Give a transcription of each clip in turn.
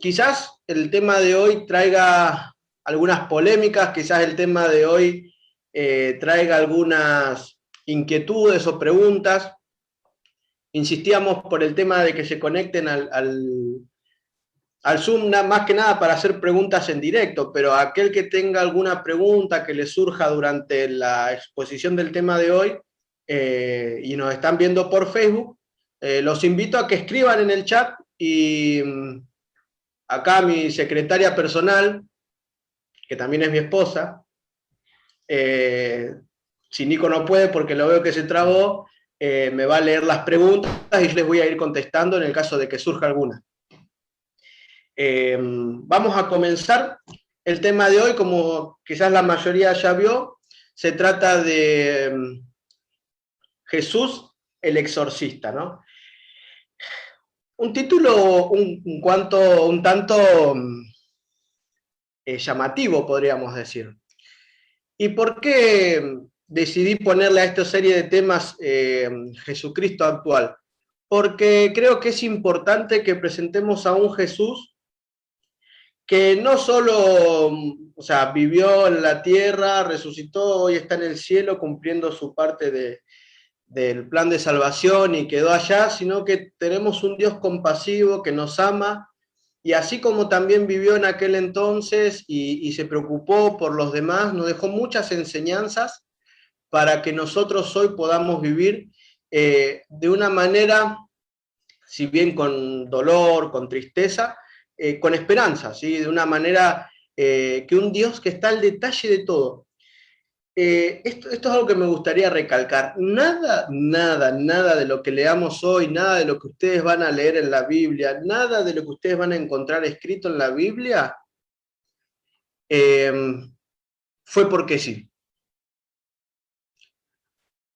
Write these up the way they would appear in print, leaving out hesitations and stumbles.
Quizás el tema de hoy traiga algunas polémicas, quizás el tema de hoy traiga algunas inquietudes o preguntas. Insistíamos por el tema de que se conecten al Zoom, más que nada para hacer preguntas en directo, pero aquel que tenga alguna pregunta que le surja durante la exposición del tema de hoy y nos están viendo por Facebook, los invito a que escriban en el chat y acá mi secretaria personal, que también es mi esposa, si Nico no puede porque lo veo que se trabó, me va a leer las preguntas y yo les voy a ir contestando en el caso de que surja alguna. Vamos a comenzar el tema de hoy, como quizás la mayoría ya vio, se trata de Jesús el exorcista, ¿no? Un título un tanto llamativo, podríamos decir. ¿Y por qué decidí ponerle a esta serie de temas Jesucristo actual? Porque creo que es importante que presentemos a un Jesús que no solo, vivió en la tierra, resucitó, hoy está en el cielo cumpliendo su parte del plan de salvación y quedó allá, sino que tenemos un Dios compasivo que nos ama, y así como también vivió en aquel entonces y se preocupó por los demás, nos dejó muchas enseñanzas para que nosotros hoy podamos vivir de una manera, si bien con dolor, con tristeza, con esperanza, ¿sí? De una manera que un Dios que está al detalle de todo. Esto es algo que me gustaría recalcar. Nada de lo que leamos hoy, nada de lo que ustedes van a leer en la Biblia, nada de lo que ustedes van a encontrar escrito en la Biblia fue porque sí.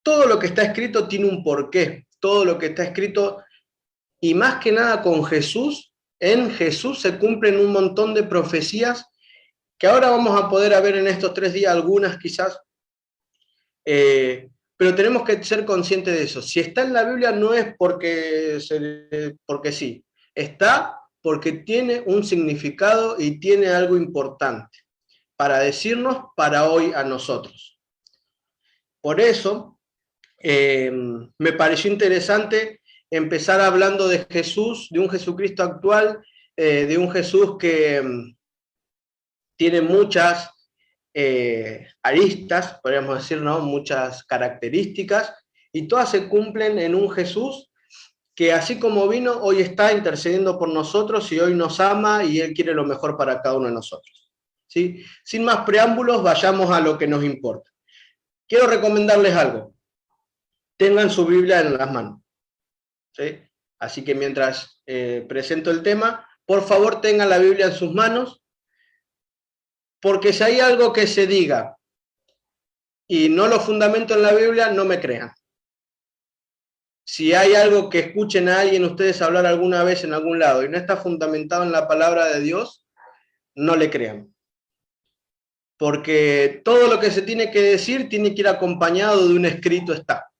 Todo lo que está escrito tiene un porqué. Todo lo que está escrito, y más que nada con Jesús, en Jesús se cumplen un montón de profecías que ahora vamos a poder ver en estos 3 días, algunas quizás. Pero tenemos que ser conscientes de eso. Si está en la Biblia no es porque sí, está porque tiene un significado y tiene algo importante para decirnos para hoy a nosotros. Por eso me pareció interesante empezar hablando de Jesús, de un Jesucristo actual, de un Jesús que tiene muchas aristas, podríamos decir, ¿no? Muchas características, y todas se cumplen en un Jesús que así como vino, hoy está intercediendo por nosotros y hoy nos ama y Él quiere lo mejor para cada uno de nosotros. ¿Sí? Sin más preámbulos, vayamos a lo que nos importa. Quiero recomendarles algo. Tengan su Biblia en las manos. ¿Sí? Así que mientras presento el tema, por favor tengan la Biblia en sus manos, porque si hay algo que se diga y no lo fundamento en la Biblia, no me crean. Si hay algo que escuchen a alguien ustedes hablar alguna vez en algún lado y no está fundamentado en la palabra de Dios, no le crean. Porque todo lo que se tiene que decir tiene que ir acompañado de un escrito está.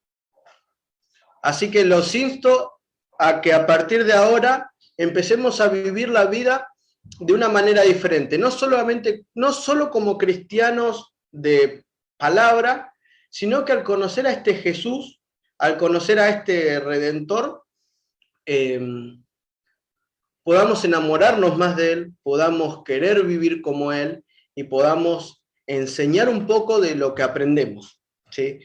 Así que los insto a que a partir de ahora empecemos a vivir la vida de una manera diferente. No solo como cristianos de palabra, sino que al conocer a este Jesús, al conocer a este Redentor, podamos enamorarnos más de Él, podamos querer vivir como Él y podamos enseñar un poco de lo que aprendemos, ¿sí?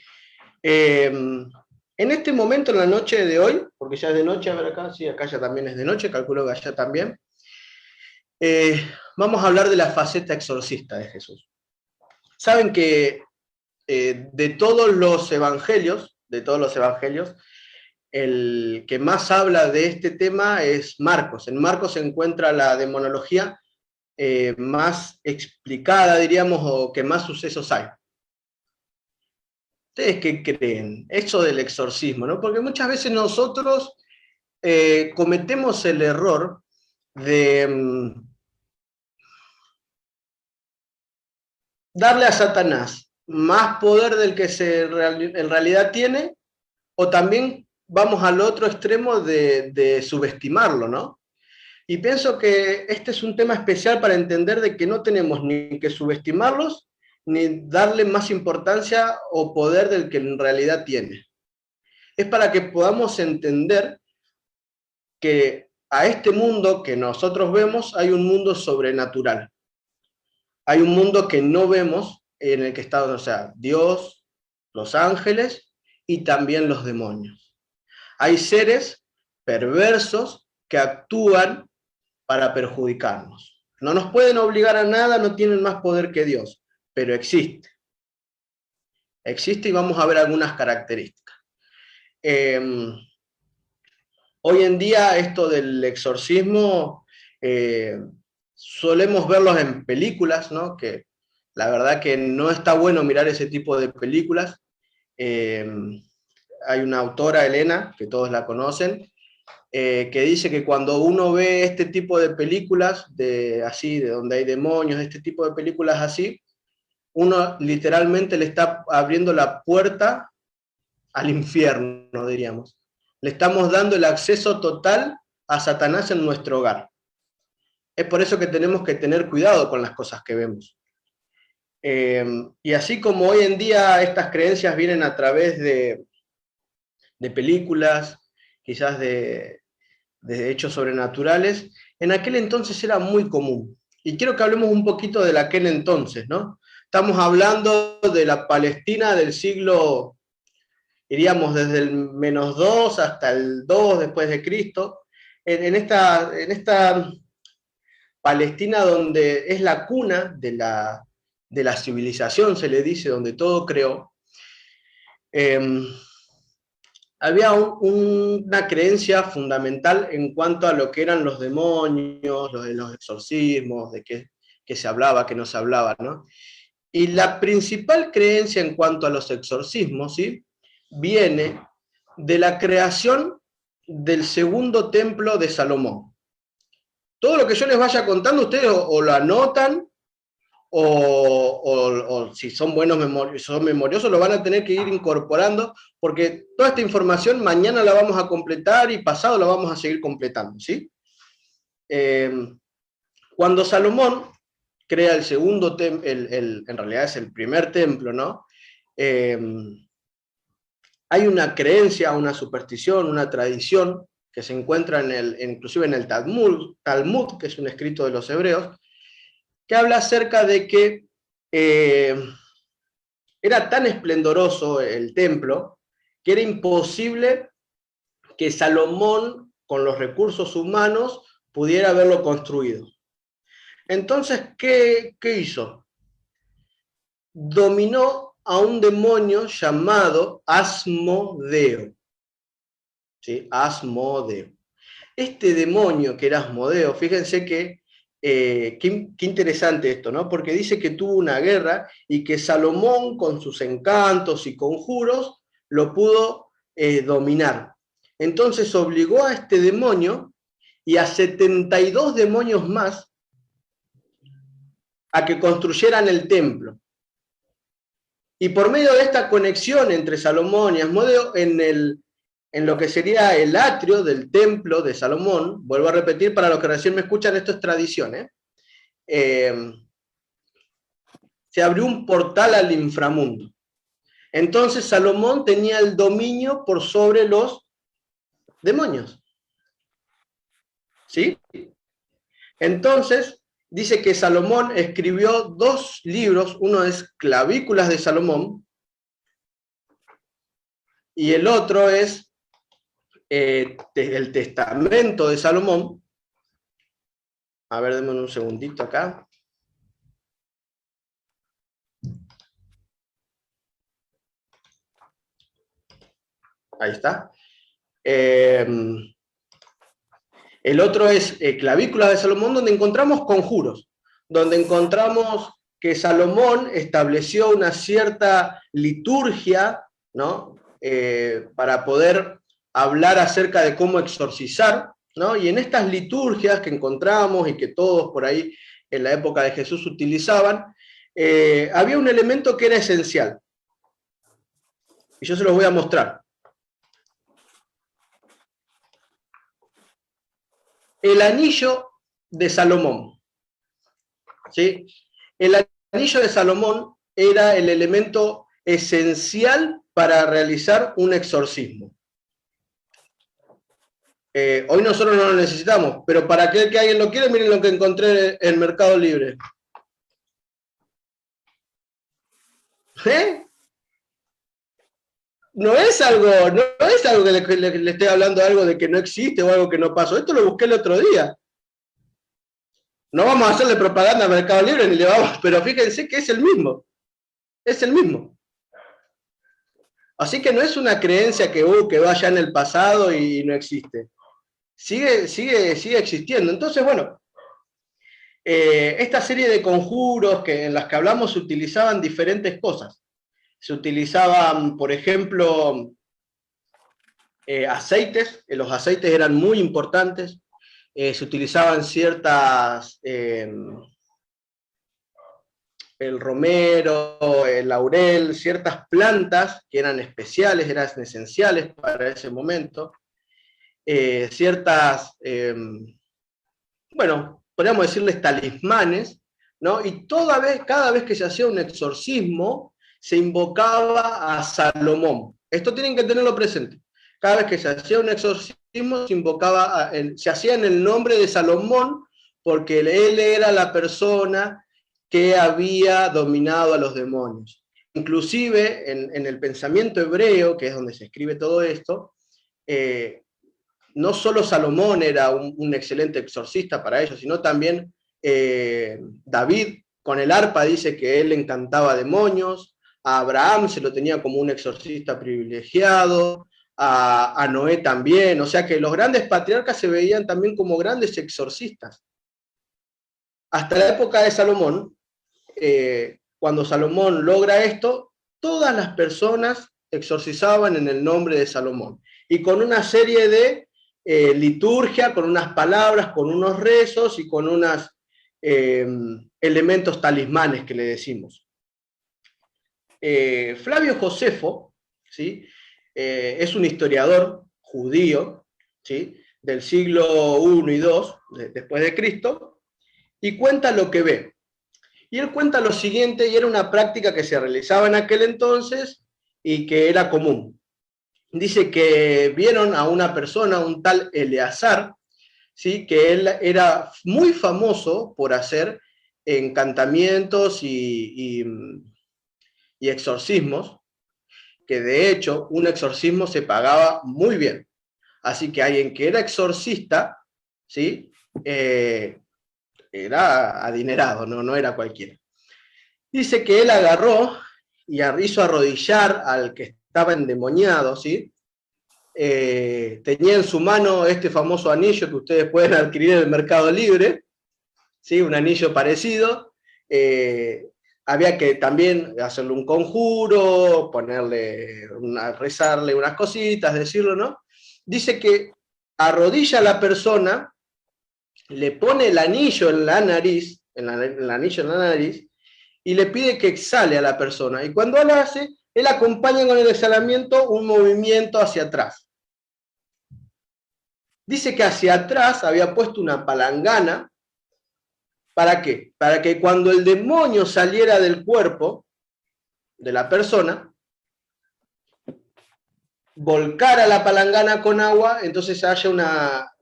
En este momento, en la noche de hoy, porque ya es de noche, a ver acá, sí, acá ya también es de noche, calculo que allá también, vamos a hablar de la faceta exorcista de Jesús. Saben que de todos los evangelios, el que más habla de este tema es Marcos. En Marcos se encuentra la demonología más explicada, diríamos, o que más sucesos hay. ¿Ustedes qué creen? Eso del exorcismo, ¿no? Porque muchas veces nosotros cometemos el error de darle a Satanás más poder del que en realidad tiene, o también vamos al otro extremo de subestimarlo, ¿no? Y pienso que este es un tema especial para entender de que no tenemos ni que subestimarlos, ni darle más importancia o poder del que en realidad tiene. Es para que podamos entender que a este mundo que nosotros vemos hay un mundo sobrenatural. Hay un mundo que no vemos en el que está, o sea, Dios, los ángeles y también los demonios. Hay seres perversos que actúan para perjudicarnos. No nos pueden obligar a nada, no tienen más poder que Dios, pero existe. Existe y vamos a ver algunas características. Hoy en día esto del exorcismo solemos verlos en películas, ¿no? Que la verdad que no está bueno mirar ese tipo de películas. Hay una autora, Elena, que todos la conocen, que dice que cuando uno ve este tipo de películas, así, de donde hay demonios, este tipo de películas así, uno literalmente le está abriendo la puerta al infierno, diríamos. Le estamos dando el acceso total a Satanás en nuestro hogar. Es por eso que tenemos que tener cuidado con las cosas que vemos. Y así como hoy en día estas creencias vienen a través de películas, quizás de hechos sobrenaturales, en aquel entonces era muy común. Y quiero que hablemos un poquito de aquel entonces, ¿no? Estamos hablando de la Palestina del siglo, iríamos desde el -2 hasta el 2 después de Cristo, en esta Palestina donde es la cuna de la civilización, se le dice, donde todo creó. Había una creencia fundamental en cuanto a lo que eran los demonios, los exorcismos, de qué se hablaba, qué no se hablaba, ¿no? Y la principal creencia en cuanto a los exorcismos, ¿sí?, viene de la creación del segundo templo de Salomón. Todo lo que yo les vaya contando, ustedes o lo anotan, o si son buenos son memoriosos, lo van a tener que ir incorporando, porque toda esta información mañana la vamos a completar y pasado la vamos a seguir completando, ¿sí? Cuando Salomón crea el segundo templo, en realidad es el primer templo, ¿no? Hay una creencia, una superstición, una tradición que se encuentra inclusive en el Talmud, que es un escrito de los hebreos, que habla acerca de que era tan esplendoroso el templo que era imposible que Salomón, con los recursos humanos, pudiera haberlo construido. Entonces, ¿qué hizo? Dominó a un demonio llamado Asmodeo. ¿Sí? Asmodeo. Este demonio que era Asmodeo, fíjense que qué interesante esto, ¿no? Porque dice que tuvo una guerra y que Salomón, con sus encantos y conjuros, lo pudo dominar. Entonces obligó a este demonio y a 72 demonios más a que construyeran el templo. Y por medio de esta conexión entre Salomón y Asmodeo, en lo que sería el atrio del templo de Salomón, vuelvo a repetir para los que recién me escuchan, esto es tradición, se abrió un portal al inframundo. Entonces Salomón tenía el dominio por sobre los demonios. ¿Sí? Entonces, dice que Salomón escribió 2 libros, uno es Clavículas de Salomón, y el otro es el Testamento de Salomón. A ver, denme un segundito acá. Ahí está. El otro es Clavículas de Salomón, donde encontramos conjuros, donde encontramos que Salomón estableció una cierta liturgia, ¿no? Para poder hablar acerca de cómo exorcizar, ¿no? Y en estas liturgias que encontramos y que todos por ahí en la época de Jesús utilizaban, había un elemento que era esencial. Y yo se los voy a mostrar. el anillo de Salomón. ¿Sí? El anillo de Salomón era el elemento esencial para realizar un exorcismo. Hoy nosotros no lo necesitamos, pero para aquel que alguien lo quiere, miren lo que encontré en Mercado Libre. ¿Eh? No es algo que le esté hablando algo de que no existe o algo que no pasó. Esto lo busqué el otro día. No vamos a hacerle propaganda a Mercado Libre ni le vamos, pero fíjense que es el mismo. Es el mismo. Así que no es una creencia que vaya en el pasado y no existe. Sigue existiendo. Entonces, bueno, esta serie de conjuros en las que hablamos se utilizaban diferentes cosas. Se utilizaban, por ejemplo, aceites. Los aceites eran muy importantes. Se utilizaban ciertas, el romero, el laurel, ciertas plantas que eran especiales, eran esenciales para ese momento. Ciertas, bueno, podríamos decirles talismanes, ¿no? Y cada vez que se hacía un exorcismo, se invocaba a Salomón. Esto tienen que tenerlo presente. Cada vez que se hacía un exorcismo, se hacía en el nombre de Salomón, porque él era la persona que había dominado a los demonios. Inclusive, en el pensamiento hebreo, que es donde se escribe todo esto, no solo Salomón era un excelente exorcista para ellos, sino también David, con el arpa, dice que él encantaba demonios. A Abraham se lo tenía como un exorcista privilegiado, a Noé también. O sea que los grandes patriarcas se veían también como grandes exorcistas. Hasta la época de Salomón, cuando Salomón logra esto, todas las personas exorcizaban en el nombre de Salomón. Y con una serie de liturgia, con unas palabras, con unos rezos y con unos elementos talismanes que le decimos. Flavio Josefo, ¿sí? Es un historiador judío, ¿sí? Del siglo I y II después de Cristo, y cuenta lo que ve. Y él cuenta lo siguiente, y era una práctica que se realizaba en aquel entonces y que era común. Dice que vieron a una persona, un tal Eleazar, ¿sí? Que él era muy famoso por hacer encantamientos y exorcismos, que de hecho un exorcismo se pagaba muy bien. Así que alguien que era exorcista, ¿sí? Era adinerado, no era cualquiera. Dice que él agarró y hizo arrodillar al que estaba endemoniado, ¿sí? Tenía en su mano este famoso anillo que ustedes pueden adquirir en el Mercado Libre, ¿sí? Un anillo parecido. Había que también hacerle un conjuro, rezarle unas cositas, decirlo, ¿no? Dice que arrodilla a la persona, le pone el anillo en la nariz, y le pide que exhale a la persona. Y cuando lo hace, él acompaña con el exhalamiento un movimiento hacia atrás. Dice que hacia atrás había puesto una palangana. ¿Para qué? Para que cuando el demonio saliera del cuerpo de la persona, volcara la palangana con agua, entonces haya una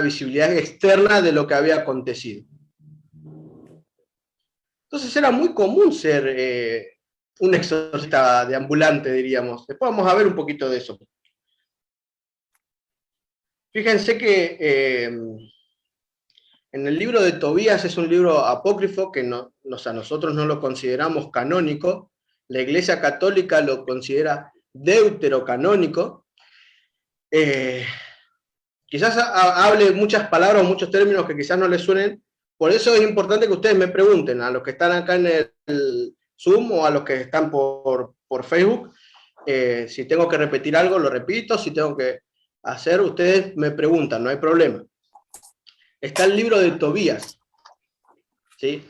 visibilidad externa de lo que había acontecido. Entonces era muy común ser un exorcista de ambulante, diríamos. Después vamos a ver un poquito de eso. Fíjense que en el libro de Tobías, es un libro apócrifo que a nosotros no lo consideramos canónico. La Iglesia Católica lo considera deuterocanónico. Quizás hable muchas palabras o muchos términos que quizás no les suenen. Por eso es importante que ustedes me pregunten, a los que están acá en el Zoom o a los que están por Facebook. Si tengo que repetir algo, lo repito. Si tengo que hacer, ustedes me preguntan, no hay problema. Está el libro de Tobías, ¿sí?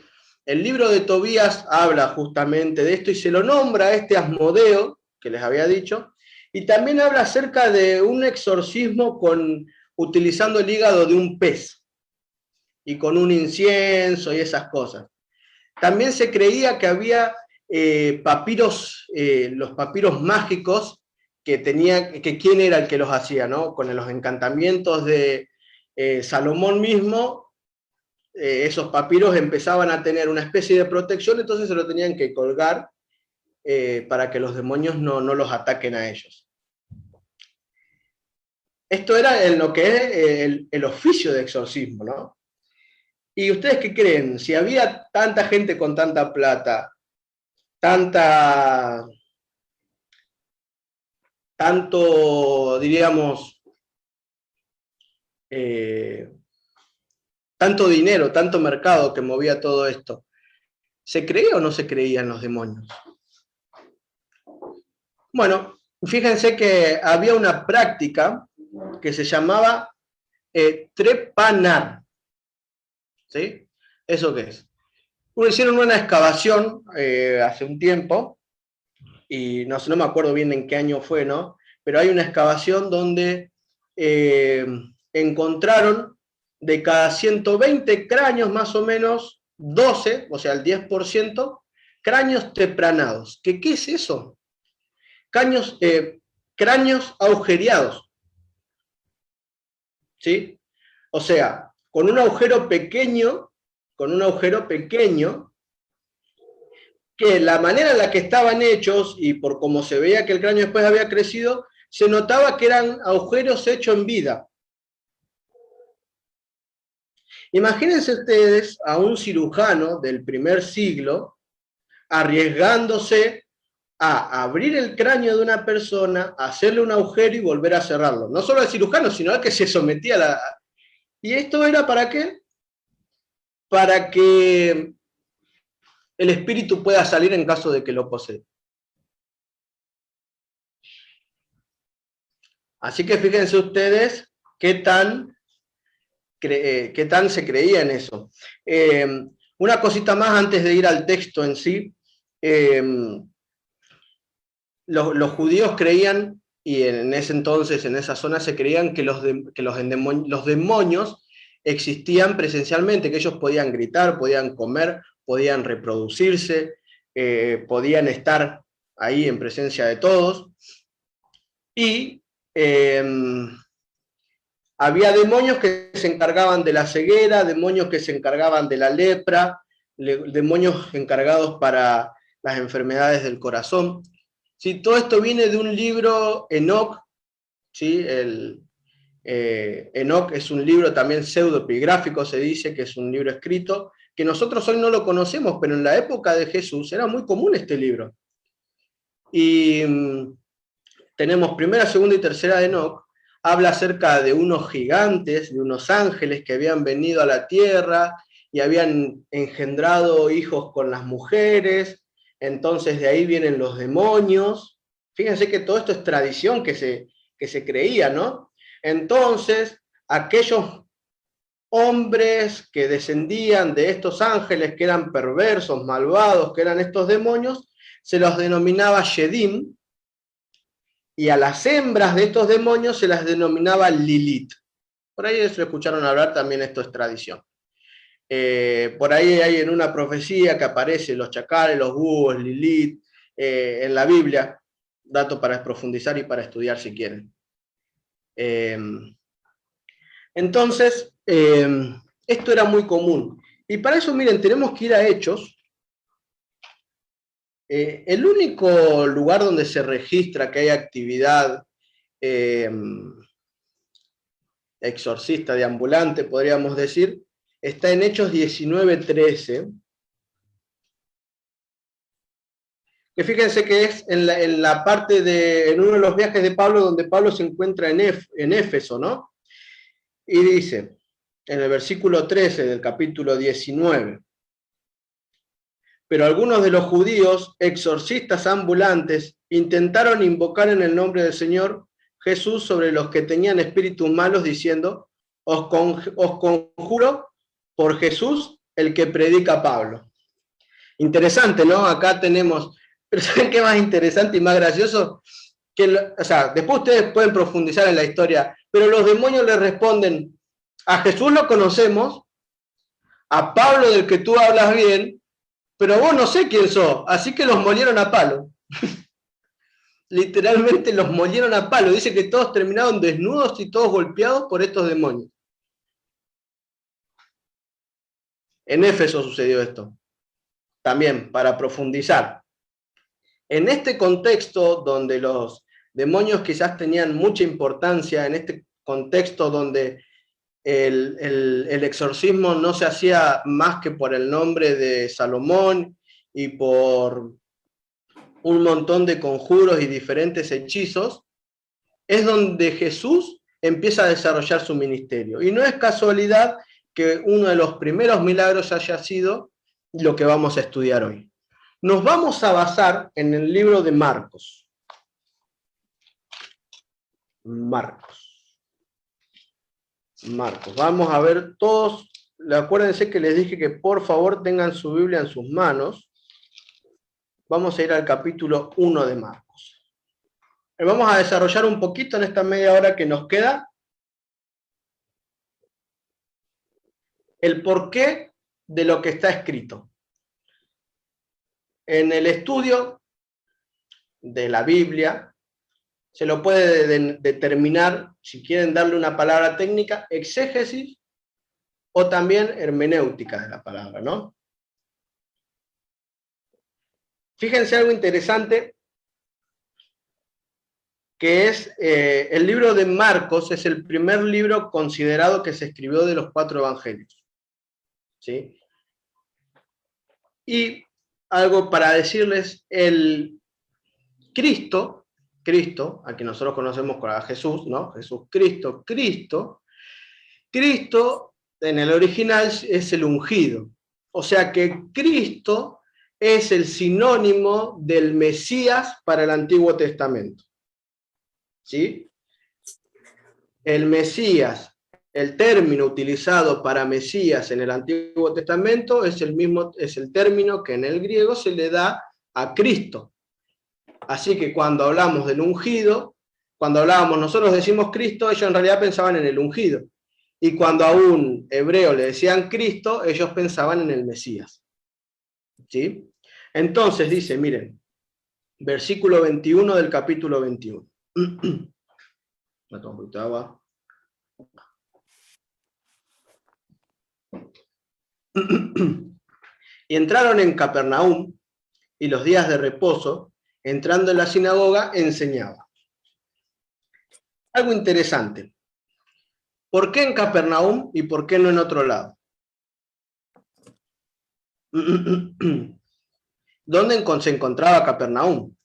El libro de Tobías habla justamente de esto y se lo nombra a este Asmodeo, que les había dicho, y también habla acerca de un exorcismo con utilizando el hígado de un pez y con un incienso y esas cosas. También se creía que había papiros, los papiros mágicos, que quién era el que los hacía, ¿no? Con los encantamientos de Salomón mismo, esos papiros empezaban a tener una especie de protección, entonces se lo tenían que colgar para que los demonios no los ataquen a ellos. Esto era en lo que es el oficio de exorcismo, ¿no? ¿Y ustedes qué creen? Si había tanta gente con tanta plata, tanto, diríamos, tanto dinero, tanto mercado que movía todo esto, ¿se creía o no se creía en los demonios? Bueno, fíjense que había una práctica que se llamaba trepanar. ¿Sí? ¿Eso qué es? Hicieron una excavación hace un tiempo, y no me acuerdo bien en qué año fue, ¿no? Pero hay una excavación donde encontraron de cada 120 cráneos más o menos 12, o sea el 10%, cráneos tepranados. ¿Qué es eso? Cráneos agujereados. ¿Sí? O sea, con un agujero pequeño, que la manera en la que estaban hechos, y por cómo se veía que el cráneo después había crecido, se notaba que eran agujeros hechos en vida. Imagínense ustedes a un cirujano del primer siglo arriesgándose a abrir el cráneo de una persona, hacerle un agujero y volver a cerrarlo. No solo al cirujano, sino al que se sometía a la... ¿Y esto era para qué? Para que el espíritu pueda salir en caso de que lo posee. Así que fíjense ustedes qué tan se creía en eso. Una cosita más antes de ir al texto en sí. Los judíos creían, y en ese entonces, en esa zona, se creían que los demonios existían presencialmente, que ellos podían gritar, podían comer, podían reproducirse, podían estar ahí en presencia de todos. Y había demonios que se encargaban de la ceguera, demonios que se encargaban de la lepra, demonios encargados para las enfermedades del corazón. ¿Sí? Todo esto viene de un libro, Enoch. ¿Sí? Enoch es un libro también pseudoepigráfico, se dice que es un libro escrito, que nosotros hoy no lo conocemos, pero en la época de Jesús era muy común este libro. Y tenemos primera, segunda y tercera de Enoch, habla acerca de unos gigantes, de unos ángeles que habían venido a la tierra y habían engendrado hijos con las mujeres, entonces de ahí vienen los demonios. Fíjense que todo esto es tradición que se creía, ¿no? Entonces, aquellos hombres que descendían de estos ángeles, que eran perversos, malvados, que eran estos demonios, se los denominaba Shedim, y a las hembras de estos demonios se las denominaba Lilith. Por ahí se escucharon hablar también, esto es tradición. Por ahí hay en una profecía que aparecen los chacales, los búhos, Lilith, en la Biblia, dato para profundizar y para estudiar si quieren. Entonces, esto era muy común. Y para eso, miren, tenemos que ir a Hechos. El único lugar donde se registra que hay actividad exorcista, deambulante, podríamos decir, está en Hechos 19:13, que fíjense que es en la parte en uno de los viajes de Pablo, donde Pablo se encuentra en Éfeso, ¿no? Y dice, en el versículo 13 del capítulo 19, pero algunos de los judíos, exorcistas ambulantes, intentaron invocar en el nombre del Señor Jesús sobre los que tenían espíritus malos, diciendo, os conjuro por Jesús, el que predica Pablo. Interesante, ¿no? Acá tenemos, pero ¿saben qué más interesante y más gracioso? o sea, después ustedes pueden profundizar en la historia, pero los demonios le responden, a Jesús lo conocemos, a Pablo del que tú hablas bien, pero vos no sé quién sos, así que los molieron a palo. Literalmente los molieron a palo. Dice que todos terminaron desnudos y todos golpeados por estos demonios. En Éfeso sucedió esto. También, para profundizar. En este contexto donde los demonios quizás tenían mucha importancia, en este contexto donde el exorcismo no se hacía más que por el nombre de Salomón y por un montón de conjuros y diferentes hechizos, es donde Jesús empieza a desarrollar su ministerio. Y no es casualidad que uno de los primeros milagros haya sido lo que vamos a estudiar hoy. Nos vamos a basar en el libro de Marcos. Marcos. Vamos a ver todos, acuérdense que les dije que por favor tengan su Biblia en sus manos. Vamos a ir al capítulo 1 de Marcos. Vamos a desarrollar un poquito en esta media hora que nos queda el porqué de lo que está escrito. En el estudio de la Biblia se lo puede determinar, si quieren darle una palabra técnica, exégesis o también hermenéutica de la palabra, ¿no? Fíjense algo interesante, que es el libro de Marcos es el primer libro considerado que se escribió de los 4 evangelios. ¿Sí? Y algo para decirles, el Cristo, a quien nosotros conocemos como Jesús, ¿no? Jesús Cristo, Cristo en el original es el ungido. O sea que Cristo es el sinónimo del Mesías para el Antiguo Testamento. ¿Sí? El Mesías, el término utilizado para Mesías en el Antiguo Testamento es el término que en el griego se le da a Cristo. Así que cuando hablamos del ungido, nosotros decimos Cristo, ellos en realidad pensaban en el ungido. Y cuando a un hebreo le decían Cristo, ellos pensaban en el Mesías. ¿Sí? Entonces dice, miren, versículo 21 del capítulo 21. Me tomo un poquito de agua. Y entraron en Capernaum, y los días de reposo, entrando en la sinagoga, enseñaba. Algo interesante. ¿Por qué en Capernaum y por qué no en otro lado? ¿Dónde se encontraba Capernaum?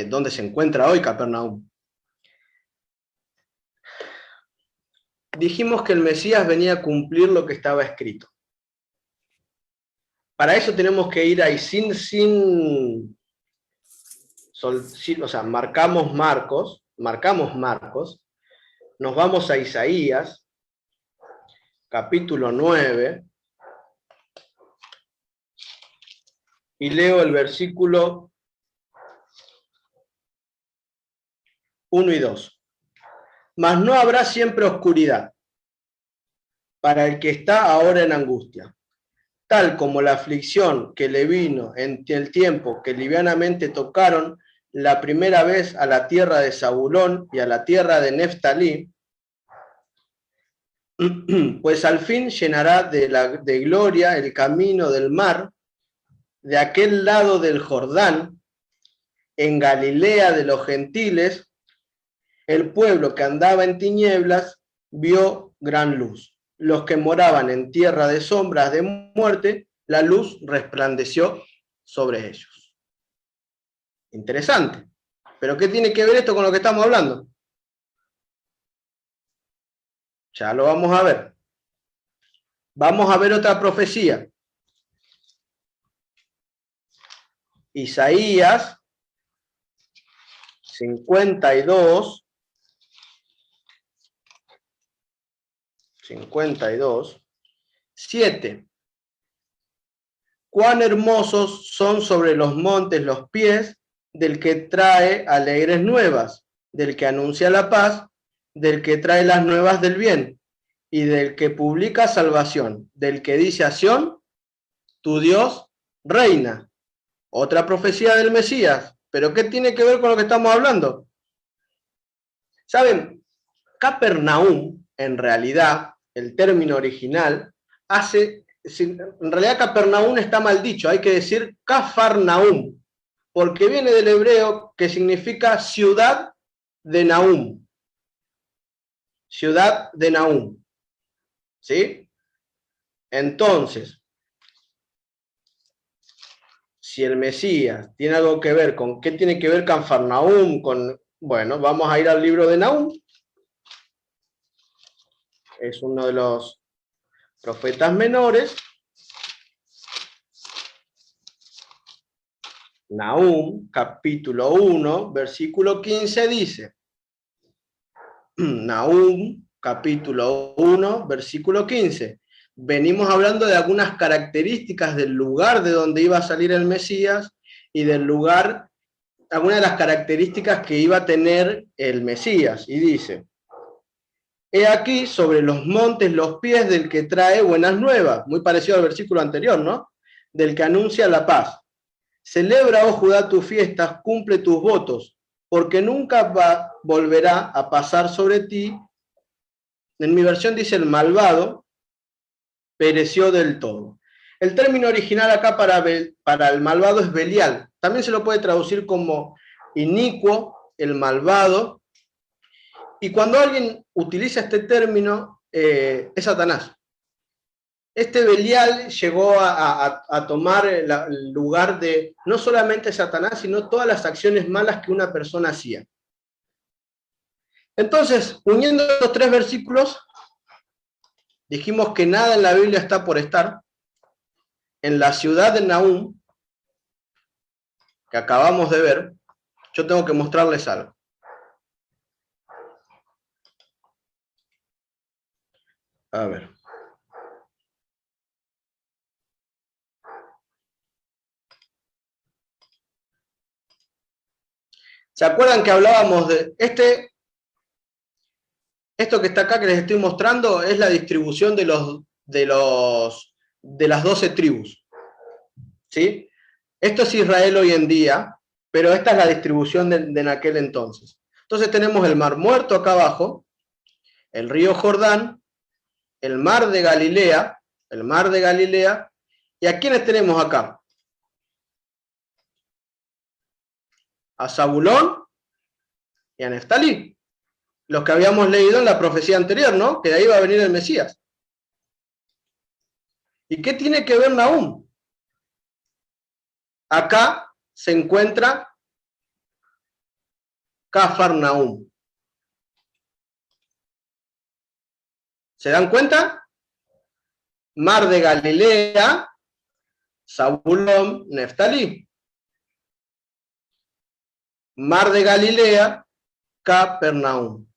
¿Dónde se encuentra hoy Capernaum? Dijimos que el Mesías venía a cumplir lo que estaba escrito. Para eso tenemos que ir ahí o sea, marcamos Marcos, nos vamos a Isaías, capítulo 9, y leo el versículo 1 y 2. Mas no habrá siempre oscuridad para el que está ahora en angustia, tal como la aflicción que le vino en el tiempo que livianamente tocaron la primera vez a la tierra de Zabulón y a la tierra de Neftalí, pues al fin llenará de gloria el camino del mar, de aquel lado del Jordán, en Galilea de los gentiles, el pueblo que andaba en tinieblas vio gran luz. Los que moraban en tierra de sombras de muerte, la luz resplandeció sobre ellos. Interesante. ¿Pero qué tiene que ver esto con lo que estamos hablando? Ya lo vamos a ver. Vamos a ver otra profecía. Isaías 52, 7. Cuán hermosos son sobre los montes los pies del que trae alegres nuevas, del que anuncia la paz, del que trae las nuevas del bien, y del que publica salvación, del que dice a Sión, tu Dios reina. Otra profecía del Mesías. ¿Pero qué tiene que ver con lo que estamos hablando? ¿Saben? Capernaum, en realidad, el término original, en realidad Capernaum está mal dicho, hay que decir Cafarnaum, porque viene del hebreo que significa ciudad de Nahum. Ciudad de Nahum. ¿Sí? Entonces, si el Mesías tiene algo que ver con qué tiene que ver Cafarnaum, bueno, vamos a ir al libro de Nahum. Es uno de los profetas menores. Nahum, capítulo 1, versículo 15 dice, Nahum, capítulo 1, versículo 15. Venimos hablando de algunas características del lugar de donde iba a salir el Mesías y del lugar, algunas de las características que iba a tener el Mesías. Y dice, he aquí sobre los montes los pies del que trae buenas nuevas, muy parecido al versículo anterior, ¿no? Del que anuncia la paz. Celebra, oh Judá, tus fiestas, cumple tus votos, porque nunca volverá a pasar sobre ti. En mi versión dice el malvado, pereció del todo. El término original acá para el malvado es Belial. También se lo puede traducir como inicuo, el malvado. Y cuando alguien utiliza este término, es Satanás. Este Belial llegó a tomar el lugar de no solamente Satanás, sino todas las acciones malas que una persona hacía. Entonces, uniendo los tres versículos, dijimos que nada en la Biblia está por estar. En la ciudad de Nahum, que acabamos de ver, yo tengo que mostrarles algo. A ver. ¿Se acuerdan que hablábamos de esto que está acá que les estoy mostrando es la distribución de las 12 tribus? ¿Sí? Esto es Israel hoy en día, pero esta es la distribución de en aquel entonces. Entonces tenemos el Mar Muerto acá abajo, el río Jordán, el Mar de Galilea, ¿y a quiénes tenemos acá? A Zabulón y a Neftalí, los que habíamos leído en la profecía anterior, ¿no? Que de ahí va a venir el Mesías. ¿Y qué tiene que ver Nahum? Acá se encuentra Cafarnaum. ¿Se dan cuenta? Mar de Galilea, Zabulón, Neftalí. Mar de Galilea, Capernaum.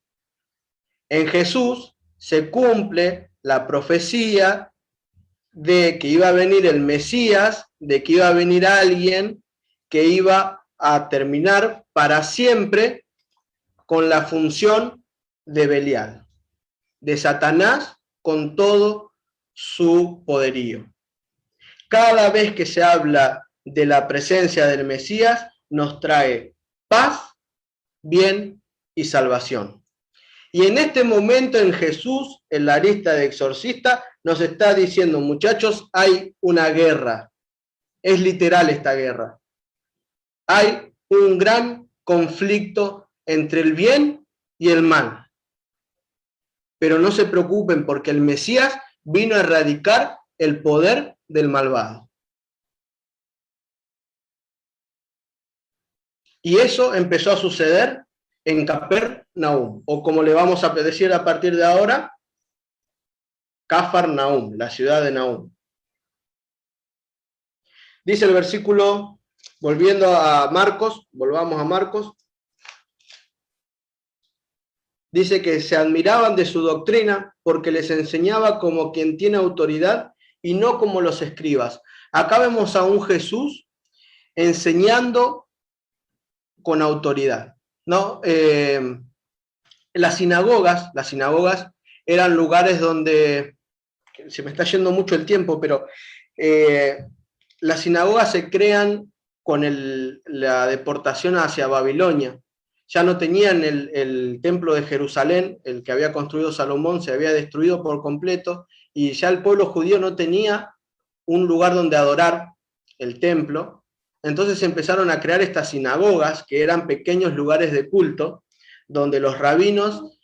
En Jesús se cumple la profecía de que iba a venir el Mesías, de que iba a venir alguien que iba a terminar para siempre con la función de Belial, de Satanás con todo su poderío. Cada vez que se habla de la presencia del Mesías, nos trae paz, bien y salvación. Y en este momento en Jesús, en la lista de exorcista, nos está diciendo, muchachos, hay una guerra. Es literal esta guerra. Hay un gran conflicto entre el bien y el mal. Pero no se preocupen porque el Mesías vino a erradicar el poder del malvado. Y eso empezó a suceder en Capernaum, o como le vamos a decir a partir de ahora, Cafarnaum, la ciudad de Nahum. Dice el versículo, volviendo a Marcos, volvamos a Marcos, dice que se admiraban de su doctrina porque les enseñaba como quien tiene autoridad y no como los escribas. Acá vemos a un Jesús enseñando con autoridad, ¿no? Las sinagogas eran lugares donde, se me está yendo mucho el tiempo, pero las sinagogas se crean con la deportación hacia Babilonia. Ya no tenían el templo de Jerusalén, el que había construido Salomón, se había destruido por completo, y ya el pueblo judío no tenía un lugar donde adorar el templo. Entonces empezaron a crear estas sinagogas, que eran pequeños lugares de culto, donde los rabinos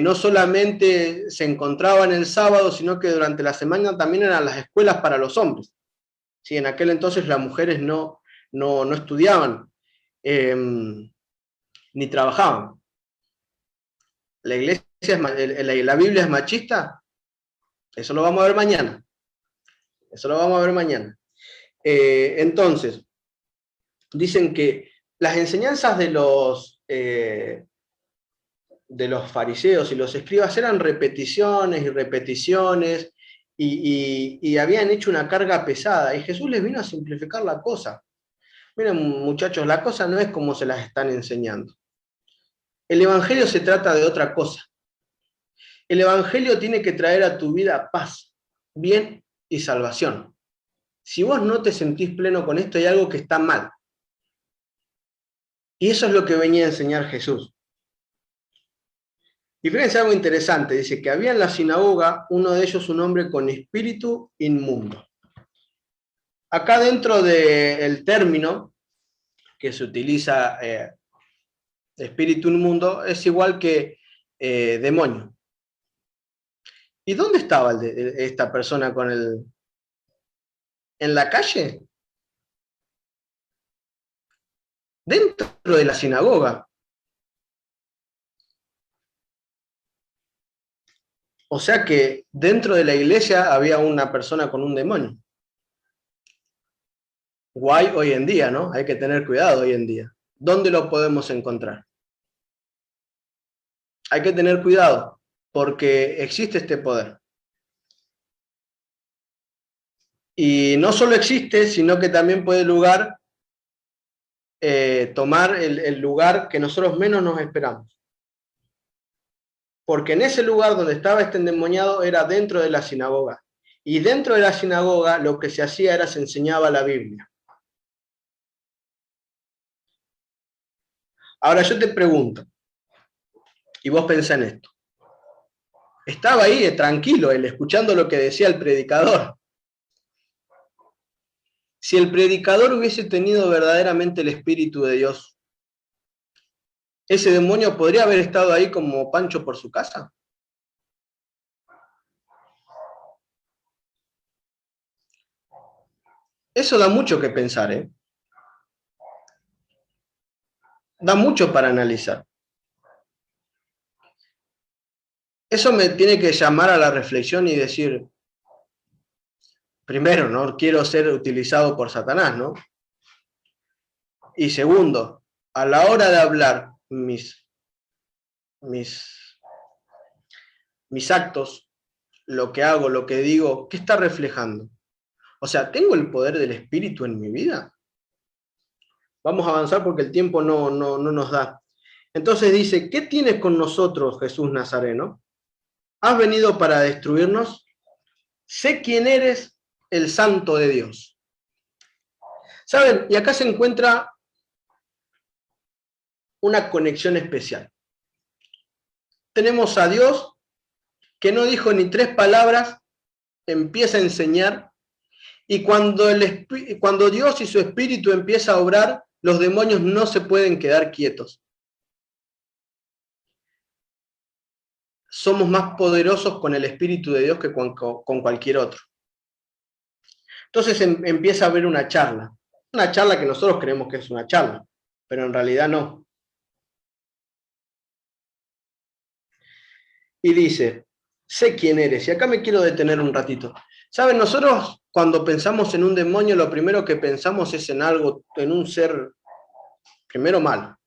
no solamente se encontraban el sábado, sino que durante la semana también eran las escuelas para los hombres. Sí, en aquel entonces las mujeres no estudiaban ni trabajaban. ¿La iglesia la Biblia es machista? Eso lo vamos a ver mañana. Eso lo vamos a ver mañana. Entonces, dicen que las enseñanzas de los fariseos y los escribas eran repeticiones y repeticiones, y habían hecho una carga pesada, y Jesús les vino a simplificar la cosa. Miren, muchachos, la cosa no es como se las están enseñando. El Evangelio se trata de otra cosa. El Evangelio tiene que traer a tu vida paz, bien y salvación. Si vos no te sentís pleno con esto, hay algo que está mal. Y eso es lo que venía a enseñar Jesús. Y fíjense algo interesante, dice que había en la sinagoga uno de ellos un hombre con espíritu inmundo. Acá dentro del término que se utiliza, espíritu inmundo, es igual que demonio. ¿Y dónde estaba esta persona con el... ¿En la calle? Dentro de la sinagoga. O sea que dentro de la iglesia había una persona con un demonio. Guay hoy en día, ¿no? Hay que tener cuidado hoy en día. ¿Dónde lo podemos encontrar? Hay que tener cuidado, porque existe este poder. Y no solo existe, sino que también puede tomar el lugar que nosotros menos nos esperamos. Porque en ese lugar donde estaba este endemoniado era dentro de la sinagoga. Y dentro de la sinagoga lo que se hacía era se enseñaba la Biblia. Ahora yo te pregunto, y vos pensá en esto. Estaba ahí tranquilo, él, escuchando lo que decía el predicador. Si el predicador hubiese tenido verdaderamente el Espíritu de Dios, ¿ese demonio podría haber estado ahí como Pancho por su casa? Eso da mucho que pensar, ¿eh? Da mucho para analizar. Eso me tiene que llamar a la reflexión y decir, primero, no quiero ser utilizado por Satanás, ¿no? Y segundo, a la hora de hablar mis actos, lo que hago, lo que digo, ¿qué está reflejando? O sea, ¿tengo el poder del Espíritu en mi vida? Vamos a avanzar porque el tiempo no nos da. Entonces dice, ¿qué tienes con nosotros, Jesús Nazareno? ¿Has venido para destruirnos? Sé quién eres, el Santo de Dios. ¿Saben? Y acá se encuentra una conexión especial. Tenemos a Dios que no dijo ni 3 palabras, empieza a enseñar, y cuando Dios y su Espíritu empieza a obrar, los demonios no se pueden quedar quietos. Somos más poderosos con el Espíritu de Dios que con cualquier otro. Entonces empieza a haber una charla que nosotros creemos que es una charla, pero en realidad no. Y dice, sé quién eres, y acá me quiero detener un ratito. ¿Saben? Nosotros cuando pensamos en un demonio, lo primero que pensamos es en algo, en un ser, primero malo,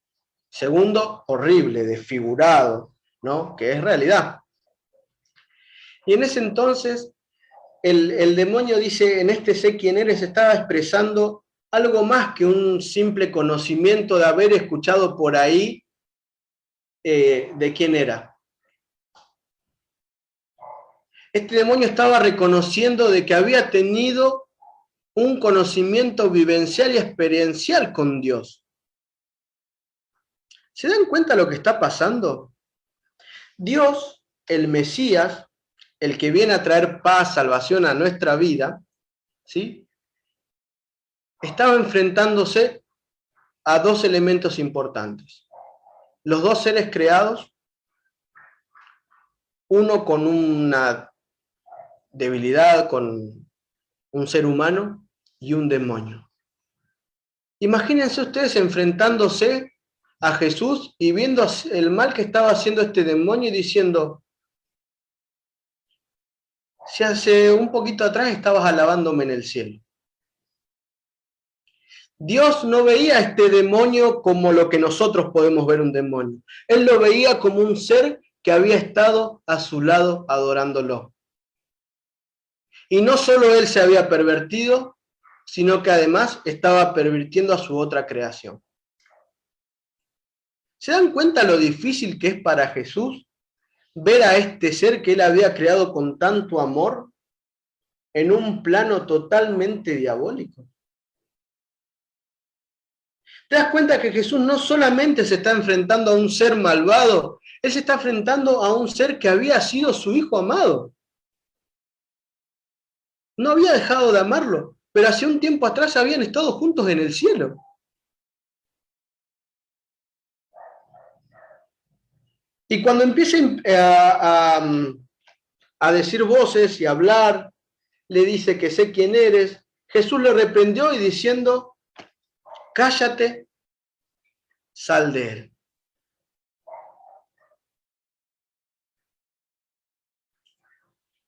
segundo horrible, desfigurado, ¿no? Que es realidad. Y en ese entonces, el demonio dice, en este sé quién eres, estaba expresando algo más que un simple conocimiento de haber escuchado por ahí de quién era. Este demonio estaba reconociendo de que había tenido un conocimiento vivencial y experiencial con Dios. ¿Se dan cuenta lo que está pasando? Dios, el Mesías, el que viene a traer paz, salvación a nuestra vida, ¿sí? Estaba enfrentándose a dos elementos importantes. Los dos seres creados, uno con una debilidad, con un ser humano, y un demonio. Imagínense ustedes enfrentándose a Jesús y viendo el mal que estaba haciendo este demonio y diciendo, si hace un poquito atrás estabas alabándome en el cielo. Dios no veía a este demonio como lo que nosotros podemos ver un demonio. Él lo veía como un ser que había estado a su lado adorándolo. Y no solo él se había pervertido, sino que además estaba pervirtiendo a su otra creación. ¿Se dan cuenta lo difícil que es para Jesús ver a este ser que él había creado con tanto amor en un plano totalmente diabólico? ¿Te das cuenta que Jesús no solamente se está enfrentando a un ser malvado, él se está enfrentando a un ser que había sido su hijo amado? No había dejado de amarlo, pero hace un tiempo atrás habían estado juntos en el cielo. Y cuando empiecen a decir voces y a hablar, le dice que sé quién eres, Jesús le reprendió y diciendo, cállate, sal de él.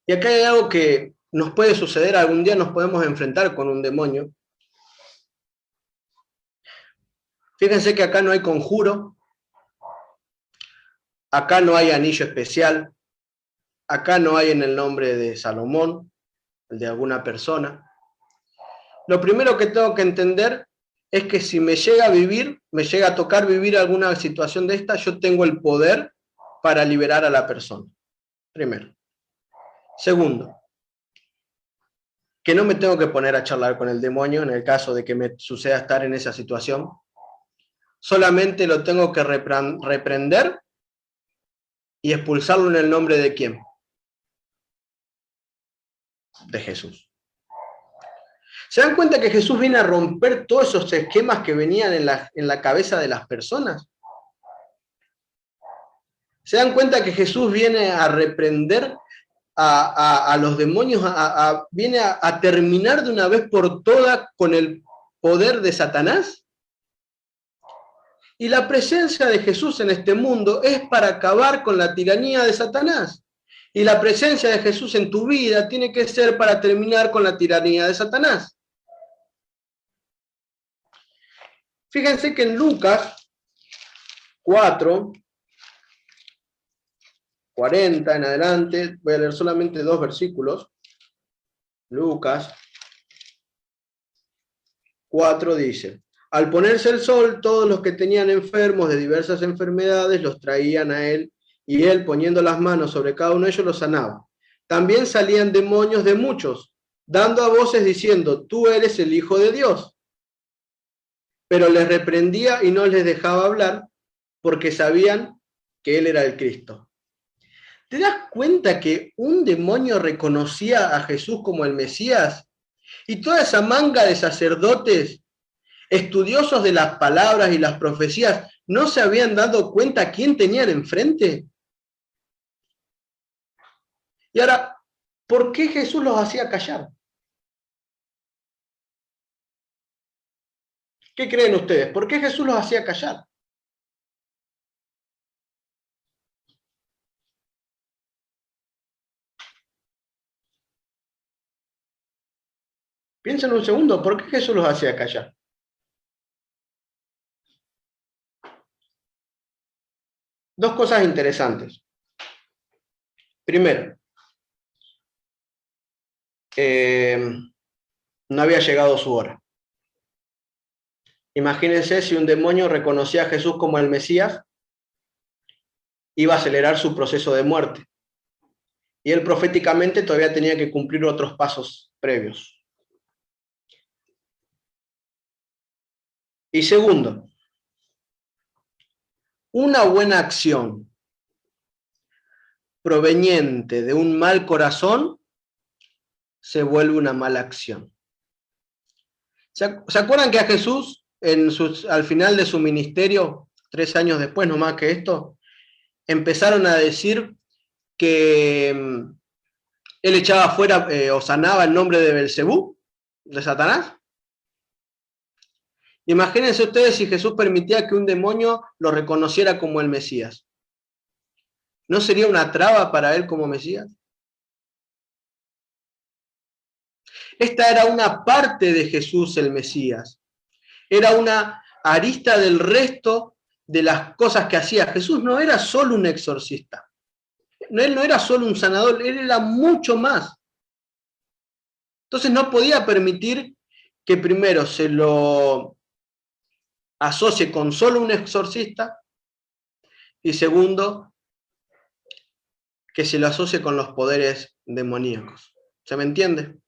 Y acá hay algo que nos puede suceder, algún día nos podemos enfrentar con un demonio. Fíjense que acá no hay conjuro, acá no hay anillo especial, acá no hay en el nombre de Salomón, el de alguna persona. Lo primero que tengo que entender es que si me llega a vivir, me llega a tocar vivir alguna situación de esta, yo tengo el poder para liberar a la persona. Primero. Segundo, que no me tengo que poner a charlar con el demonio en el caso de que me suceda estar en esa situación. Solamente lo tengo que reprender y expulsarlo en el nombre de ¿quién? De Jesús. ¿Se dan cuenta que Jesús viene a romper todos esos esquemas que venían en la cabeza de las personas? ¿Se dan cuenta que Jesús viene a reprender a los demonios, viene a terminar de una vez por todas con el poder de Satanás? Y la presencia de Jesús en este mundo es para acabar con la tiranía de Satanás. Y la presencia de Jesús en tu vida tiene que ser para terminar con la tiranía de Satanás. Fíjense que en Lucas 4, 40 en adelante, voy a leer solamente 2 versículos. Lucas 4 dice, al ponerse el sol, todos los que tenían enfermos de diversas enfermedades los traían a él, y él, poniendo las manos sobre cada uno de ellos, los sanaba. También salían demonios de muchos, dando a voces diciendo, tú eres el Hijo de Dios. Pero les reprendía y no les dejaba hablar, porque sabían que él era el Cristo. ¿Te das cuenta que un demonio reconocía a Jesús como el Mesías? Y toda esa manga de sacerdotes, estudiosos de las palabras y las profecías, ¿no se habían dado cuenta quién tenían enfrente? Y ahora, ¿por qué Jesús los hacía callar? ¿Qué creen ustedes? ¿Por qué Jesús los hacía callar? Piensen un segundo, ¿por qué Jesús los hacía callar? Dos cosas interesantes. Primero, no había llegado su hora. Imagínense si un demonio reconocía a Jesús como el Mesías, iba a acelerar su proceso de muerte. Y él proféticamente todavía tenía que cumplir otros pasos previos. Y segundo, una buena acción proveniente de un mal corazón se vuelve una mala acción. ¿Se acuerdan que a Jesús, al final de su ministerio, 3 años después, no más que esto, empezaron a decir que él echaba fuera o sanaba el nombre de Belcebú, de Satanás? Imagínense ustedes si Jesús permitía que un demonio lo reconociera como el Mesías. ¿No sería una traba para él como Mesías? Esta era una parte de Jesús el Mesías. Era una arista del resto de las cosas que hacía. Jesús no era solo un exorcista. Él no era solo un sanador, él era mucho más. Entonces no podía permitir que primero se lo asocie con solo un exorcista y segundo, que se lo asocie con los poderes demoníacos. ¿Se me entiende?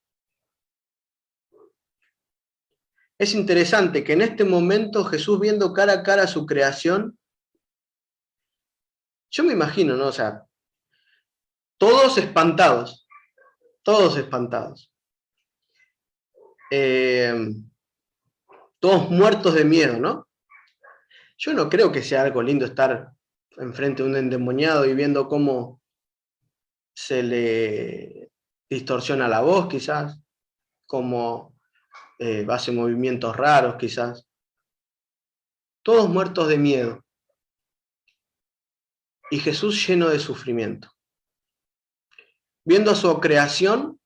Es interesante que en este momento Jesús, viendo cara a cara su creación, yo me imagino, ¿no? O sea, todos espantados, todos espantados. Todos muertos de miedo, ¿no? Yo no creo que sea algo lindo estar enfrente de un endemoniado y viendo cómo se le distorsiona la voz, quizás, cómo hace movimientos raros, quizás. Todos muertos de miedo. Y Jesús lleno de sufrimiento. Viendo su creación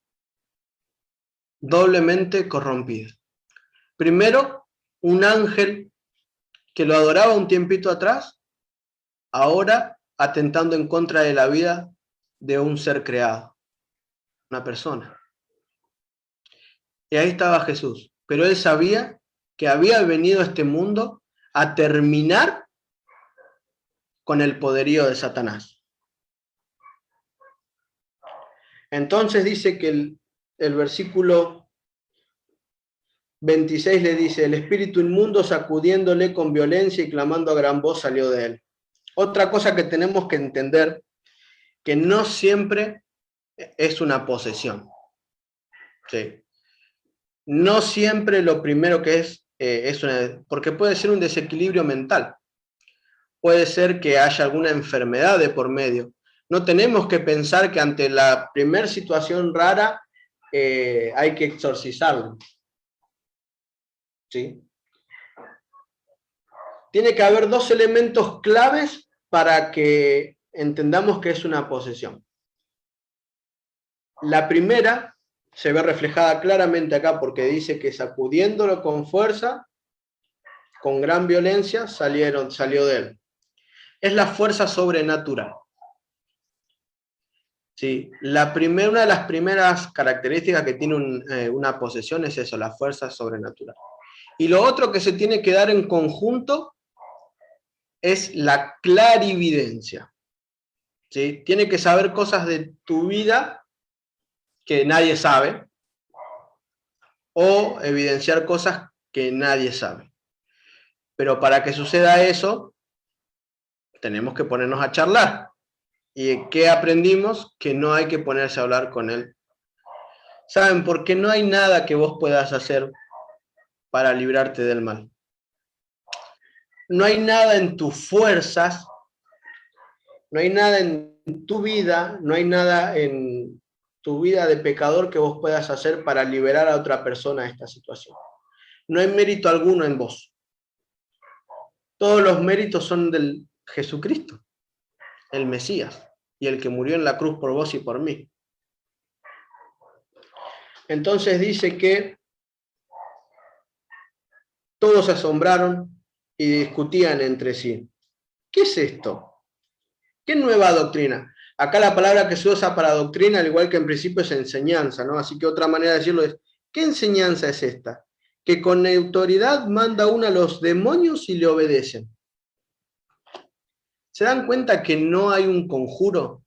doblemente corrompida. Primero, un ángel que lo adoraba un tiempito atrás, ahora atentando en contra de la vida de un ser creado, una persona. Y ahí estaba Jesús, pero él sabía que había venido a este mundo a terminar con el poderío de Satanás. Entonces dice que el versículo 26 le dice, el espíritu inmundo sacudiéndole con violencia y clamando a gran voz salió de él. Otra cosa que tenemos que entender, que no siempre es una posesión. ¿Sí? No siempre lo primero que es porque puede ser un desequilibrio mental. Puede ser que haya alguna enfermedad de por medio. No tenemos que pensar que ante la primera situación rara hay que exorcizarlo. ¿Sí? Tiene que haber 2 elementos claves para que entendamos que es una posesión. La primera se ve reflejada claramente acá porque dice que sacudiéndolo con fuerza, con gran violencia, salió de él. Es la fuerza sobrenatural. Sí, una de las primeras características que tiene una posesión es eso, la fuerza sobrenatural. Y lo otro que se tiene que dar en conjunto es la clarividencia. ¿Sí? Tiene que saber cosas de tu vida que nadie sabe o evidenciar cosas que nadie sabe. Pero para que suceda eso, tenemos que ponernos a charlar. ¿Y qué aprendimos? Que no hay que ponerse a hablar con él. ¿Saben? Porque no hay nada que vos puedas hacer para librarte del mal. No hay nada en tus fuerzas, no hay nada en tu vida, no hay nada en tu vida de pecador que vos puedas hacer para liberar a otra persona de esta situación. No hay mérito alguno en vos. Todos los méritos son del Jesucristo, el Mesías, y el que murió en la cruz por vos y por mí. Entonces dice que todos se asombraron y discutían entre sí. ¿Qué es esto? ¿Qué nueva doctrina? Acá la palabra que se usa para doctrina, al igual que en principio, es enseñanza, ¿no? Así que otra manera de decirlo es, ¿qué enseñanza es esta? que con autoridad manda uno a los demonios y le obedecen. ¿Se dan cuenta que no hay un conjuro?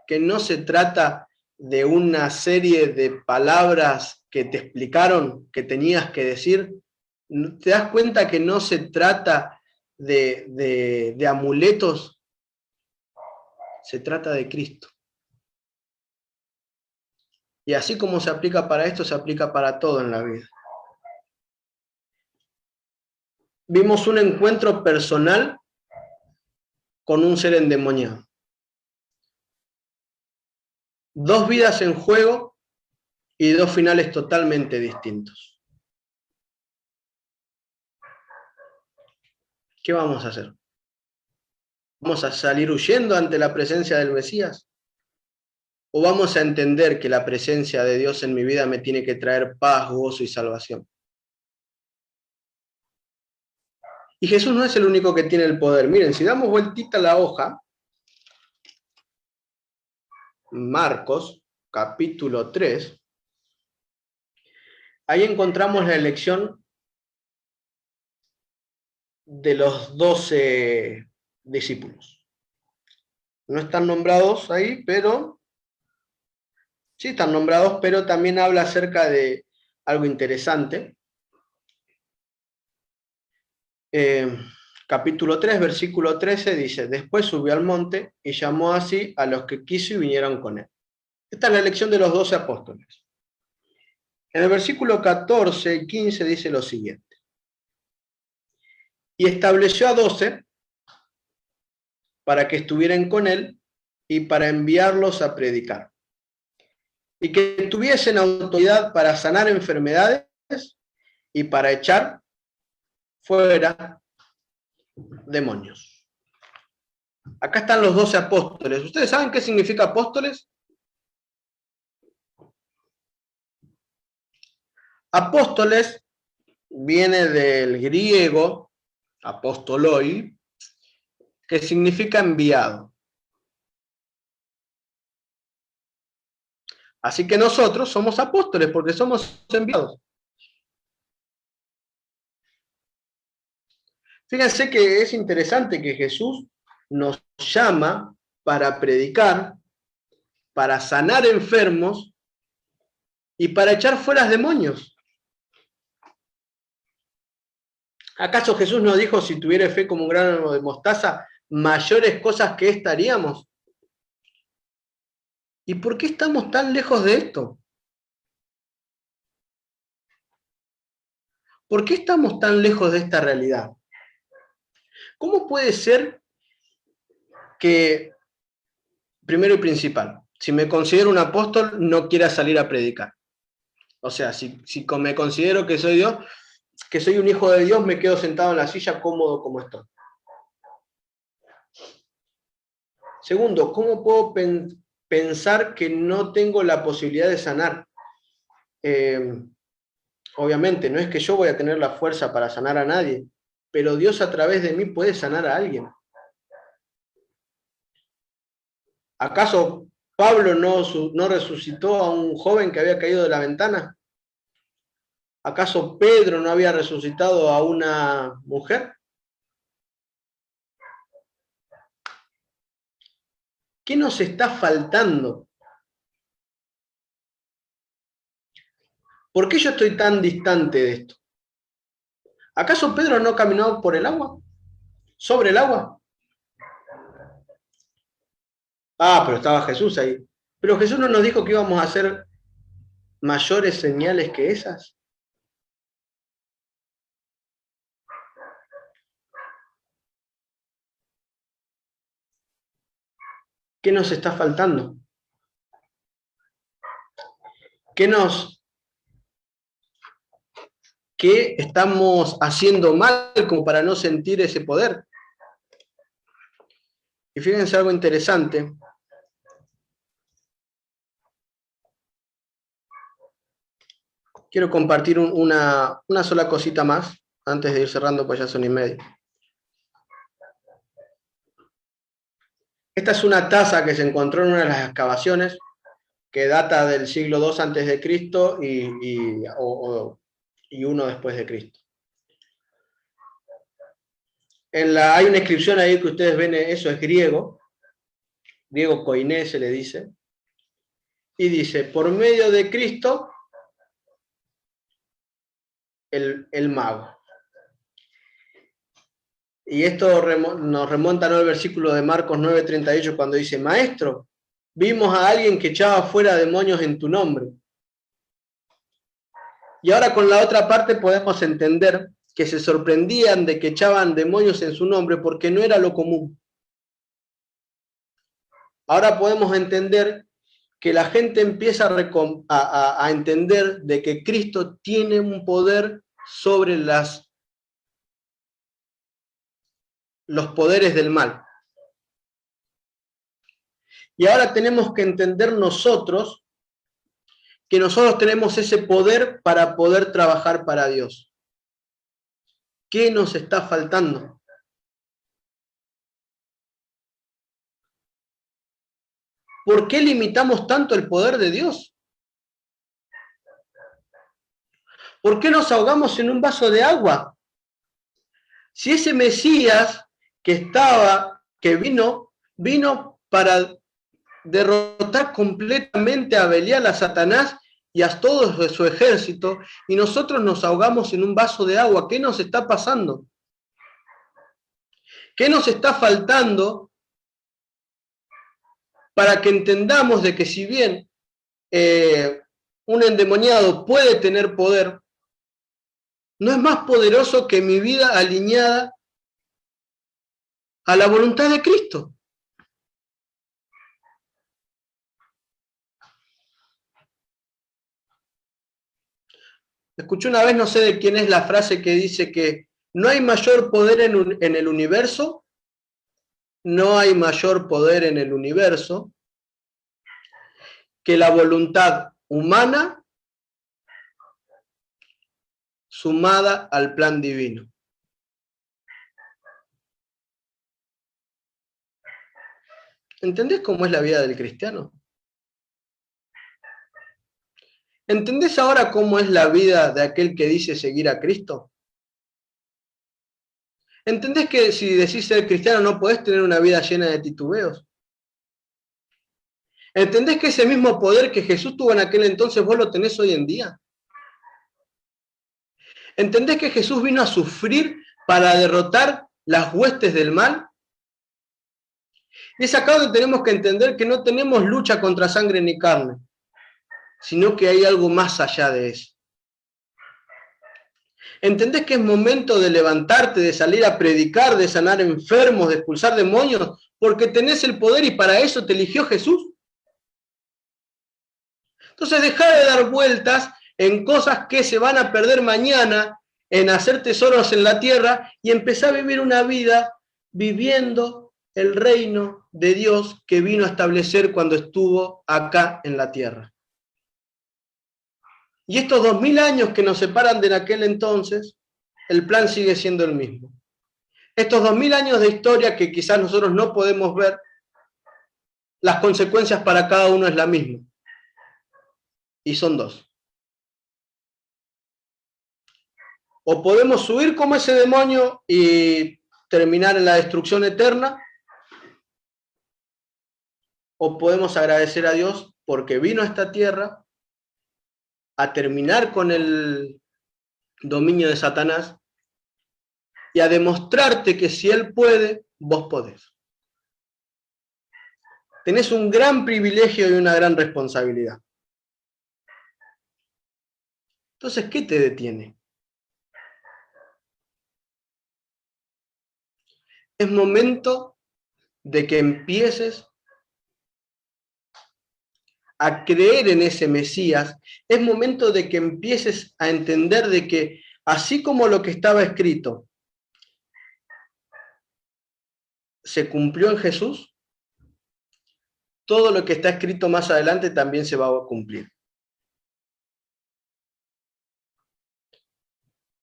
Que no se trata de una serie de palabras que te explicaron que tenías que decir. ¿Te das cuenta que no se trata de amuletos? Se trata de Cristo. Y así como se aplica para esto, se aplica para todo en la vida. Vimos un encuentro personal con un ser endemoniado. 2 vidas en juego y 2 finales totalmente distintos. ¿Qué vamos a hacer? ¿Vamos a salir huyendo ante la presencia del Mesías? ¿O vamos a entender que la presencia de Dios en mi vida me tiene que traer paz, gozo y salvación? Y Jesús no es el único que tiene el poder. Miren, si damos vueltita la hoja, Marcos, capítulo 3, ahí encontramos la elección de los 12 discípulos. No están nombrados ahí, pero sí están nombrados, pero también habla acerca de algo interesante. Capítulo 3, versículo 13 dice: después subió al monte y llamó así a los que quiso y vinieron con él. Esta es la elección de los 12 apóstoles. En el versículo 14 y 15 dice lo siguiente: y estableció a 12 para que estuvieran con él y para enviarlos a predicar, y que tuviesen autoridad para sanar enfermedades y para echar fuera demonios. Acá están los 12 apóstoles. ¿Ustedes saben qué significa apóstoles? Apóstoles viene del griego apostoloi, que significa enviado. Así que nosotros somos apóstoles porque somos enviados. Fíjense que es interesante que Jesús nos llama para predicar, para sanar enfermos y para echar fuera demonios. ¿Acaso Jesús nos dijo, si tuviera fe como un grano de mostaza, mayores cosas que esta haríamos? ¿Y por qué estamos tan lejos de esto? ¿Por qué estamos tan lejos de esta realidad? ¿Cómo puede ser que, primero y principal, si me considero un apóstol, no quiera salir a predicar? O sea, si me considero que soy Dios, que soy un hijo de Dios, me quedo sentado en la silla cómodo como estoy. Segundo, ¿cómo puedo pensar que no tengo la posibilidad de sanar? Obviamente, no es que yo voy a tener la fuerza para sanar a nadie, pero Dios a través de mí puede sanar a alguien. ¿Acaso Pablo no resucitó a un joven que había caído de la ventana? ¿Acaso Pedro no había resucitado a una mujer? ¿Qué nos está faltando? ¿Por qué yo estoy tan distante de esto? ¿Acaso Pedro no caminó por el agua? ¿Sobre el agua? Ah, pero estaba Jesús ahí. Pero Jesús no nos dijo que íbamos a hacer mayores señales que esas. ¿Qué nos está faltando? ¿Qué estamos haciendo mal como para no sentir ese poder? Y fíjense algo interesante. Quiero compartir una sola cosita más, antes de ir cerrando, pues ya son 1:30. Esta es una taza que se encontró en una de las excavaciones, que data del siglo II a.C. y uno después de Cristo. Hay una inscripción ahí que ustedes ven, eso es griego koiné se le dice, y dice, por medio de Cristo, el mago. Y esto nos remonta, ¿no?, al versículo de Marcos 9:38, cuando dice, Maestro, vimos a alguien que echaba fuera demonios en tu nombre. Y ahora con la otra parte podemos entender que se sorprendían de que echaban demonios en su nombre porque no era lo común. Ahora podemos entender que la gente empieza a entender de que Cristo tiene un poder sobre los poderes del mal. Y ahora tenemos que entender nosotros que nosotros tenemos ese poder para poder trabajar para Dios. ¿Qué nos está faltando? ¿Por qué limitamos tanto el poder de Dios? ¿Por qué nos ahogamos en un vaso de agua? Si ese Mesías que vino para derrotar completamente a Belial, a Satanás y a todo su ejército, y nosotros nos ahogamos en un vaso de agua. ¿Qué nos está pasando? ¿Qué nos está faltando para que entendamos de que si bien un endemoniado puede tener poder, no es más poderoso que mi vida alineada a la voluntad de Cristo? Escuché una vez, no sé de quién es la frase que dice que no hay mayor poder en el universo, no hay mayor poder en el universo que la voluntad humana sumada al plan divino. ¿Entendés cómo es la vida del cristiano? ¿Entendés ahora cómo es la vida de aquel que dice seguir a Cristo? ¿Entendés que si decís ser cristiano no podés tener una vida llena de titubeos? ¿Entendés que ese mismo poder que Jesús tuvo en aquel entonces vos lo tenés hoy en día? ¿Entendés que Jesús vino a sufrir para derrotar las huestes del mal? Y es acá donde tenemos que entender que no tenemos lucha contra sangre ni carne, sino que hay algo más allá de eso. ¿Entendés que es momento de levantarte, de salir a predicar, de sanar enfermos, de expulsar demonios? Porque tenés el poder y para eso te eligió Jesús. Entonces dejá de dar vueltas en cosas que se van a perder mañana, en hacer tesoros en la tierra, y empezá a vivir una vida viviendo el reino de Dios que vino a establecer cuando estuvo acá en la tierra. Y estos 2000 años que nos separan de aquel entonces, el plan sigue siendo el mismo. Estos 2000 años de historia que quizás nosotros no podemos ver, las consecuencias para cada uno es la misma. Y son dos. O podemos huir como ese demonio y terminar en la destrucción eterna, o podemos agradecer a Dios porque vino a esta tierra a terminar con el dominio de Satanás y a demostrarte que si Él puede, vos podés. Tenés un gran privilegio y una gran responsabilidad. Entonces, ¿qué te detiene? Es momento de que empieces a creer en ese Mesías. Es momento de que empieces a entender de que así como lo que estaba escrito se cumplió en Jesús, todo lo que está escrito más adelante también se va a cumplir.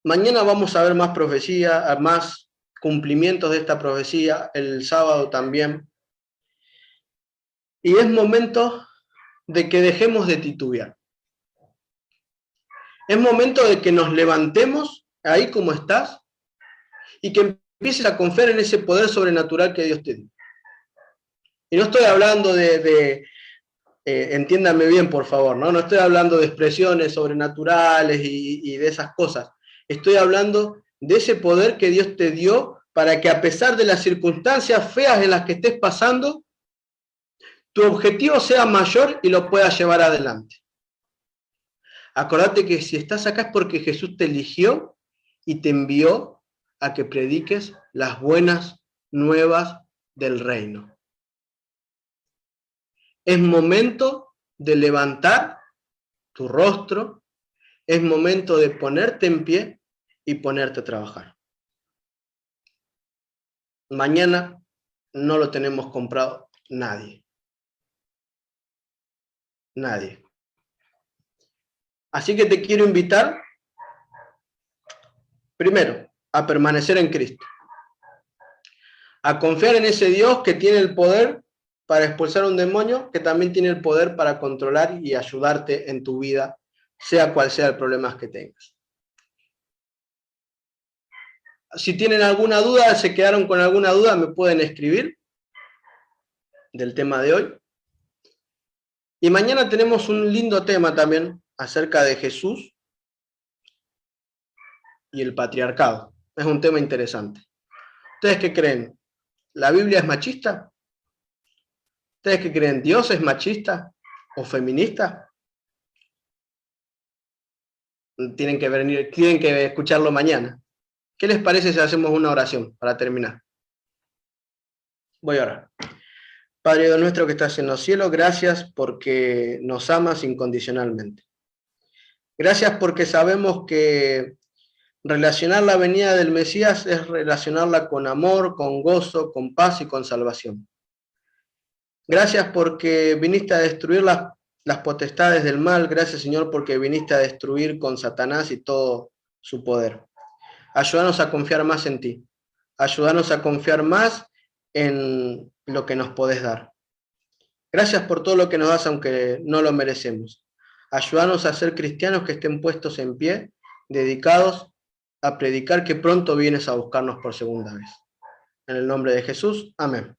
Mañana vamos a ver más profecía, más cumplimientos de esta profecía, el sábado también. Y es momento de que dejemos de titubear. Es momento de que nos levantemos ahí como estás y que empieces a confiar en ese poder sobrenatural que Dios te dio. Y no estoy hablando entiéndanme bien, por favor, ¿no? No estoy hablando de expresiones sobrenaturales y de esas cosas. Estoy hablando de ese poder que Dios te dio para que, a pesar de las circunstancias feas en las que estés pasando, tu objetivo sea mayor y lo puedas llevar adelante. Acordate que si estás acá es porque Jesús te eligió y te envió a que prediques las buenas nuevas del reino. Es momento de levantar tu rostro, es momento de ponerte en pie y ponerte a trabajar. Mañana no lo tenemos comprado nadie. Nadie. Así que te quiero invitar, primero, a permanecer en Cristo, a confiar en ese Dios que tiene el poder para expulsar un demonio, que también tiene el poder para controlar y ayudarte en tu vida, sea cual sea el problema que tengas. Si tienen alguna duda, se quedaron con alguna duda, me pueden escribir del tema de hoy. Y mañana tenemos un lindo tema también acerca de Jesús y el patriarcado. Es un tema interesante. ¿Ustedes qué creen? ¿La Biblia es machista? ¿Ustedes qué creen? ¿Dios es machista o feminista? Tienen que escucharlo mañana. ¿Qué les parece si hacemos una oración para terminar? Voy a orar. Padre Dios nuestro que estás en los cielos, gracias porque nos amas incondicionalmente. Gracias porque sabemos que relacionar la venida del Mesías es relacionarla con amor, con gozo, con paz y con salvación. Gracias porque viniste a destruir las potestades del mal. Gracias, Señor, porque viniste a destruir con Satanás y todo su poder. Ayúdanos a confiar más en ti. Ayúdanos a confiar más en lo que nos podés dar. Gracias por todo lo que nos das, aunque no lo merecemos. Ayúdanos a ser cristianos que estén puestos en pie, dedicados a predicar que pronto vienes a buscarnos por segunda vez. En el nombre de Jesús, amén.